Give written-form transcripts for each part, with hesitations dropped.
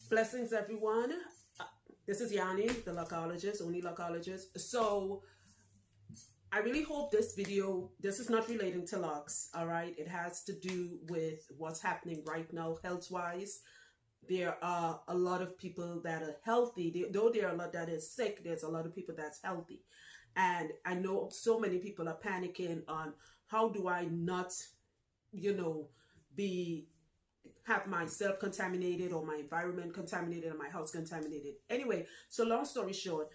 Blessings, everyone. This is Yanni, the luckologist, only luckologist. So I really hope this video, this is not relating to locks, all right? It has to do with what's happening right now health-wise. There are a lot of people that are healthy. Though there are a lot that is sick, there's a lot of people that's healthy. And I know so many people are panicking on how do I not, have myself contaminated or my environment contaminated or my house contaminated. Anyway, so long story short,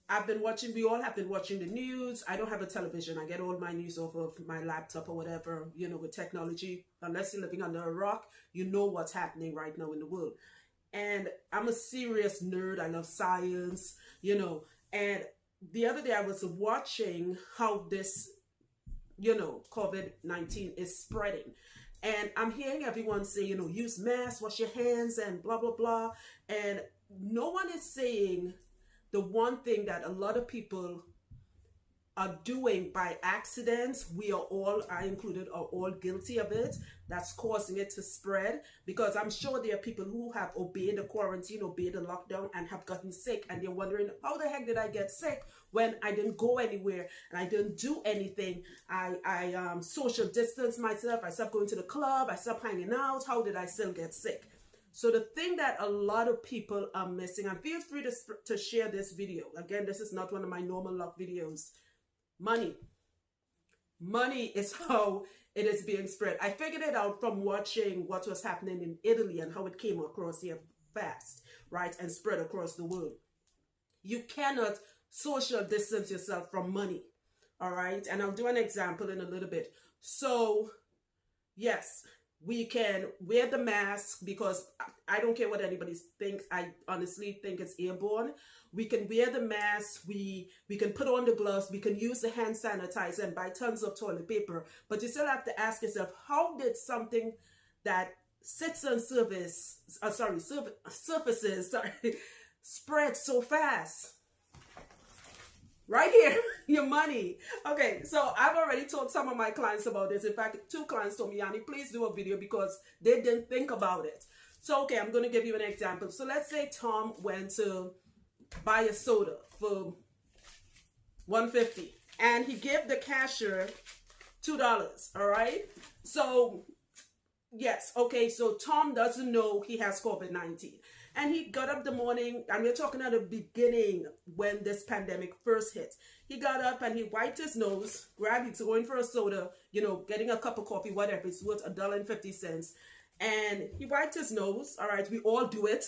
we all have been watching the news. I don't have a television. I get all my news off of my laptop or whatever, with technology. Unless you're living under a rock, you know what's happening right now in the world. And I'm a serious nerd. I love science, and the other day I was watching how this, COVID-19 is spreading. And I'm hearing everyone say, use masks, wash your hands, and blah, blah, blah. And no one is saying the one thing that a lot of people are doing by accident. I included, are all guilty of it. That's causing it to spread. Because I'm sure there are people who have obeyed the quarantine, obeyed the lockdown, and have gotten sick. And they're wondering, how the heck did I get sick when I didn't go anywhere and I didn't do anything? I social distance myself. I stopped going to the club. I stopped hanging out. How did I still get sick? So the thing that a lot of people are missing, and feel free to share this video. Again, this is not one of my normal luck videos. Money. Money is how it is being spread. I figured it out from watching what was happening in Italy and how it came across here fast, right? And spread across the world. You cannot social distance yourself from money, all right? And I'll do an example in a little bit. So, yes, we can wear the mask because I don't care what anybody thinks. I honestly think it's airborne. We can wear the mask. We can put on the gloves. We can use the hand sanitizer and buy tons of toilet paper. But you still have to ask yourself, how did something that sits on surfaces spread so fast? Right here, your money. Okay, so I've already told some of my clients about this. In fact, 2 clients told me, Yanni, please do a video because they didn't think about it. So, okay, I'm going to give you an example. So let's say Tom went to buy a soda for $1.50 and he gave the cashier $2, all right? So, yes, okay, so Tom doesn't know he has COVID-19. And he got up the morning, and we're talking at the beginning when this pandemic first hit. He got up and he wiped his nose, he's going for a soda, getting a cup of coffee, whatever. It's worth $1.50. And he wiped his nose. All right, we all do it,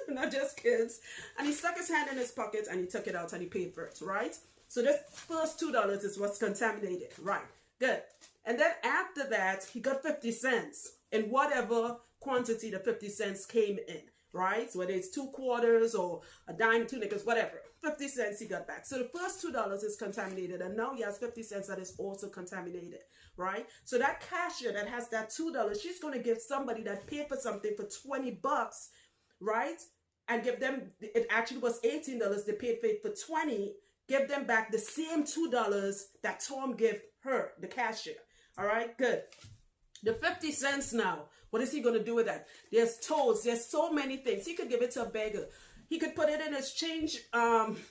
not just kids. And he stuck his hand in his pocket and he took it out and he paid for it, right? So this first $2 is what's contaminated, right? Good. And then after that, he got 50 cents in whatever quantity the 50 cents came in. Right? So whether it's 2 quarters or a dime, 2 nickels, whatever. 50 cents he got back. So the first $2 is contaminated, and now he has 50 cents that is also contaminated, right? So that cashier that has that $2, she's going to give somebody that paid for something for $20, right? And give them, it actually was $18, they paid for it for $20, give them back the same $2 that Tom gave her, the cashier. All right, good. The 50 cents now, what is he going to do with that? There's toads. There's so many things. He could give it to a beggar. He could put it in his change,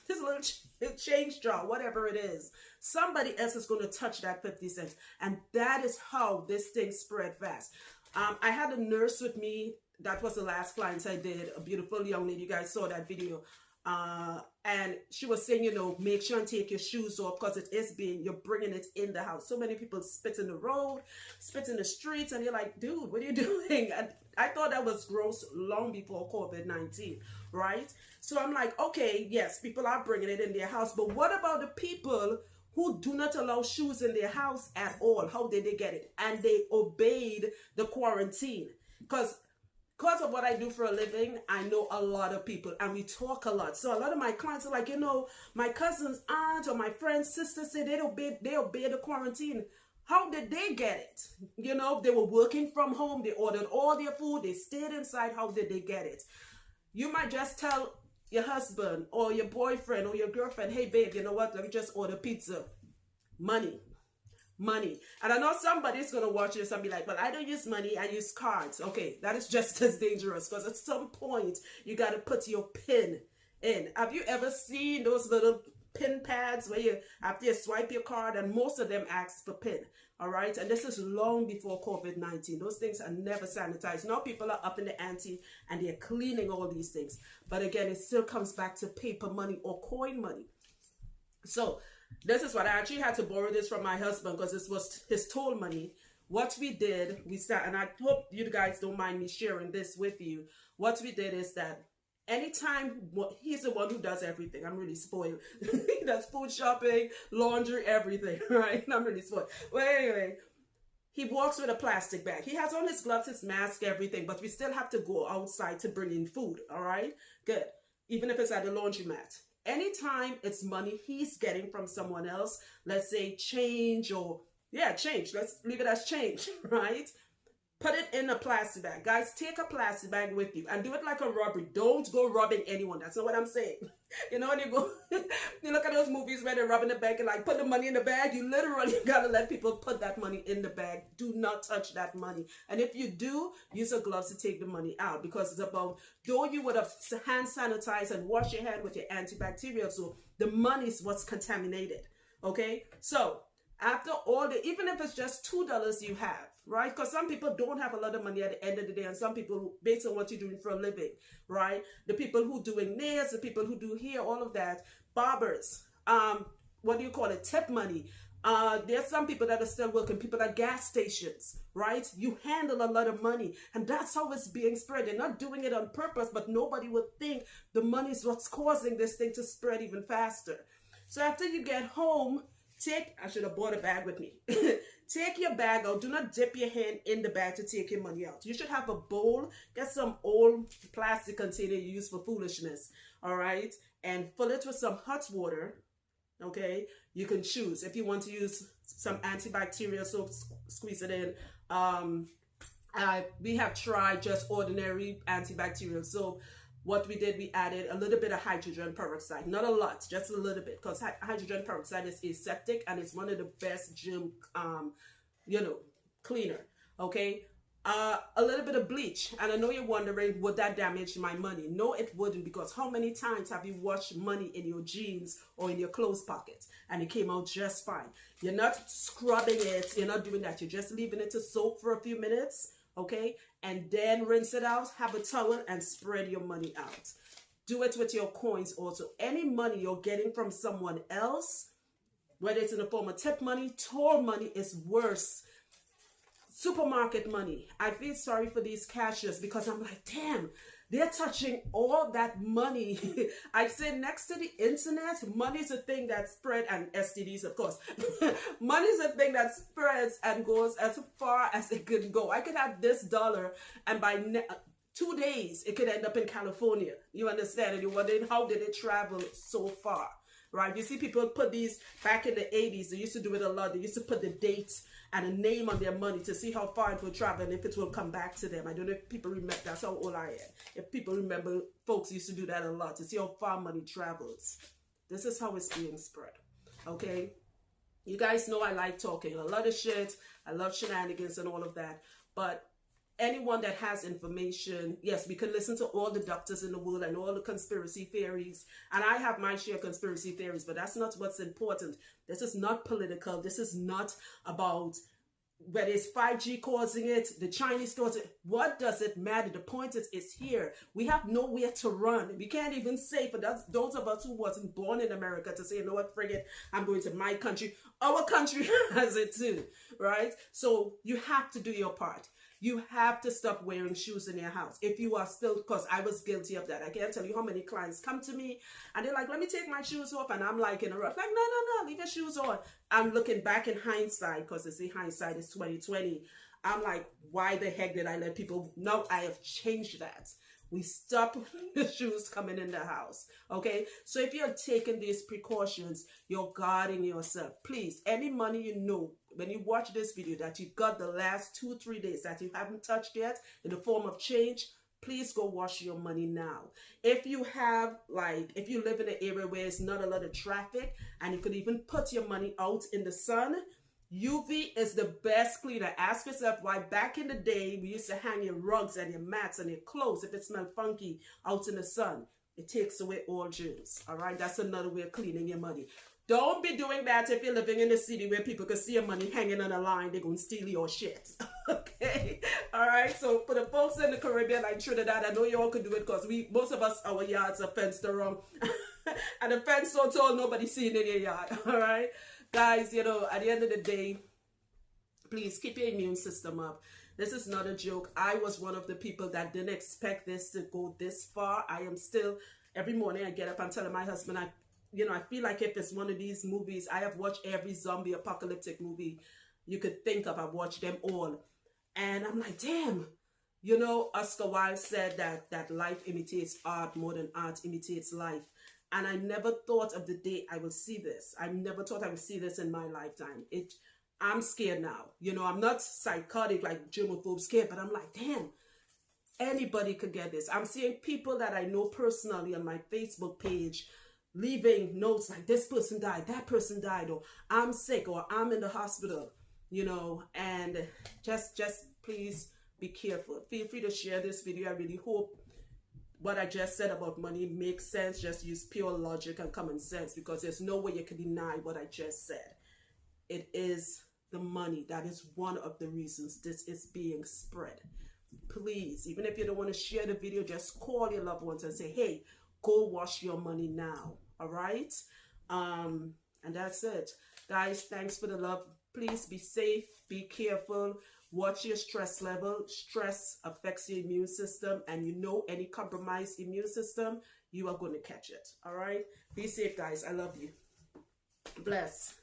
his little change jar, whatever it is. Somebody else is going to touch that 50 cents. And that is how this thing spread fast. I had a nurse with me. That was the last client I did. A beautiful young lady. You guys saw that video. And she was saying, make sure and take your shoes off because you're bringing it in the house. So many people spit in the road, spit in the streets, and you're like, dude, what are you doing? And I thought that was gross long before COVID-19, right? So I'm like, okay, yes, people are bringing it in their house, but what about the people who do not allow shoes in their house at all? How did they get it? And they obeyed the quarantine because of what I do for a living, I know a lot of people and we talk a lot. So a lot of my clients are like, my cousin's aunt or my friend's sister said they obeyed the quarantine. How did they get it? They were working from home. They ordered all their food. They stayed inside. How did they get it? You might just tell your husband or your boyfriend or your girlfriend, hey, babe, you know what? Let me just order pizza. Money. money. And I know somebody's going to watch this and be like, well, I don't use money, I use cards. Okay, that is just as dangerous, because at some point you got to put your pin in. Have you ever seen those little pin pads where you after you swipe your card, and most of them ask for pin? All right, and this is long before COVID-19. Those things are never sanitized. Now people are up in the ante and they're cleaning all these things, but again, it still comes back to paper money or coin money. So this is what I actually had to borrow this from my husband, because this was his toll money. What we did, we start, and I hope you guys don't mind me sharing this with you. What we did is that anytime, he's the one who does everything. I'm really spoiled. He does food shopping, laundry, everything, right? I'm really spoiled. Well, anyway, he walks with a plastic bag. He has on his gloves, his mask, everything, but we still have to go outside to bring in food, all right? Good. Even if it's at the laundromat. Anytime it's money he's getting from someone else, let's say change, or change, let's leave it as change, right? Put it in a plastic bag. Guys, take a plastic bag with you and do it like a robbery. Don't go robbing anyone. That's not what I'm saying. You know, when you go, you look at those movies where they're robbing the bank and like put the money in the bag. You literally gotta let people put that money in the bag. Do not touch that money. And if you do, use your gloves to take the money out, because it's about, though you would have hand sanitized and wash your hand with your antibacterial, so the money is what's contaminated. Okay, so after all the, even if it's just $2 you have, right? Because some people don't have a lot of money at the end of the day, and some people, based on what you're doing for a living, right? The people who doing nails, the people who do hair, all of that, barbers, what do you call it? Tip money. There's some people that are still working, people at gas stations, right? You handle a lot of money, and that's how it's being spread. They're not doing it on purpose, but nobody would think the money is what's causing this thing to spread even faster. So after you get home, I should have brought a bag with me. Take your bag out. Do not dip your hand in the bag to take your money out. You should have a bowl. Get some old plastic container you use for foolishness. All right. And fill it with some hot water. Okay. You can choose. If you want to use some antibacterial soap, squeeze it in. We have tried just ordinary antibacterial soap. What we did, we added a little bit of hydrogen peroxide. Not a lot, just a little bit, because hydrogen peroxide is aseptic and it's one of the best germ, cleaner. Okay. A little bit of bleach. And I know you're wondering, would that damage my money? No, it wouldn't, because how many times have you washed money in your jeans or in your clothes pockets and it came out just fine? You're not scrubbing it. You're not doing that. You're just leaving it to soak for a few minutes. Okay, and then rinse it out, have a towel, and spread your money out. Do it with your coins also. Any money you're getting from someone else, whether it's in the form of tip money, toll money, is worse. Supermarket money. I feel sorry for these cashiers, because I'm like, damn, they're touching all that money. I say next to the internet, money is a thing that spread, and STDs, of course. Money is a thing that spreads and goes as far as it can go. I could have this dollar, and by 2 days, it could end up in California. You understand? And you're wondering, how did it travel so far? Right? You see people put these, back in the 80s, they used to do it a lot. They used to put the dates and a name on their money to see how far it will travel and if it will come back to them. I don't know if people remember. That's how old I am. If people remember, folks used to do that a lot to see how far money travels. This is how it's being spread. Okay? You guys know I like talking a lot of shit. I love shenanigans and all of that. But anyone that has information, yes, we can listen to all the doctors in the world and all the conspiracy theories. And I have my share of conspiracy theories, but that's not what's important. This is not political. This is not about whether it's 5G causing it, the Chinese causing it. What does it matter? The point is, it's here. We have nowhere to run. We can't even say, for those of us who wasn't born in America, to say, you know what, frigate, I'm going to my country. Our country has it too, right? So you have to do your part. You have to stop wearing shoes in your house. If you are still, because I was guilty of that. I can't tell you how many clients come to me and they're like, let me take my shoes off. And I'm like in a rush. Like, no, leave your shoes on. I'm looking back in hindsight, because they say hindsight is 20/20. I'm like, why the heck did I let people know? I have changed that. We stop the shoes coming in the house. Okay. So if you're taking these precautions, you're guarding yourself. Please, any money you know, when you watch this video, that you got the last 2-3 days that you haven't touched yet in the form of change, please go wash your money now. If you have, if you live in an area where there's not a lot of traffic and you could even put your money out in the sun, UV is the best cleaner. Ask yourself why back in the day we used to hang your rugs and your mats and your clothes. If it smelled funky out in the sun, it takes away all germs. All right, that's another way of cleaning your money. Don't be doing that if you're living in a city where people can see your money hanging on a line. They're going to steal your shit. Okay? All right? So for the folks in the Caribbean, like Trinidad, I know you all can do it because most of us, our yards are fenced around. And the fence so tall, nobody seeing in your yard. All right? Guys, you know, at the end of the day, please keep your immune system up. This is not a joke. I was one of the people that didn't expect this to go this far. I am still, every morning I get up and tell my husband, I feel like if it's one of these movies, I have watched every zombie apocalyptic movie you could think of. I've watched them all. And I'm like, damn. You know, Oscar Wilde said that life imitates art more than art imitates life. And I never thought of the day I will see this. I never thought I would see this in my lifetime. I'm scared now. You know, I'm not psychotic like germaphobe scared, but I'm like, damn, anybody could get this. I'm seeing people that I know personally on my Facebook page leaving notes like this person died, that person died, or I'm sick, or I'm in the hospital, you know, and just please be careful. Feel free to share this video. I really hope what I just said about money makes sense. Just use pure logic and common sense, because there's no way you can deny what I just said. It is the money. That is one of the reasons this is being spread. Please, even if you don't want to share the video, just call your loved ones and say, hey, go wash your money now. All right? And that's it. Guys, thanks for the love. Please be safe, be careful, watch your stress level. Stress affects your immune system, and you know any compromised immune system, you are going to catch it. All right? Be safe, guys. I love you. Bless.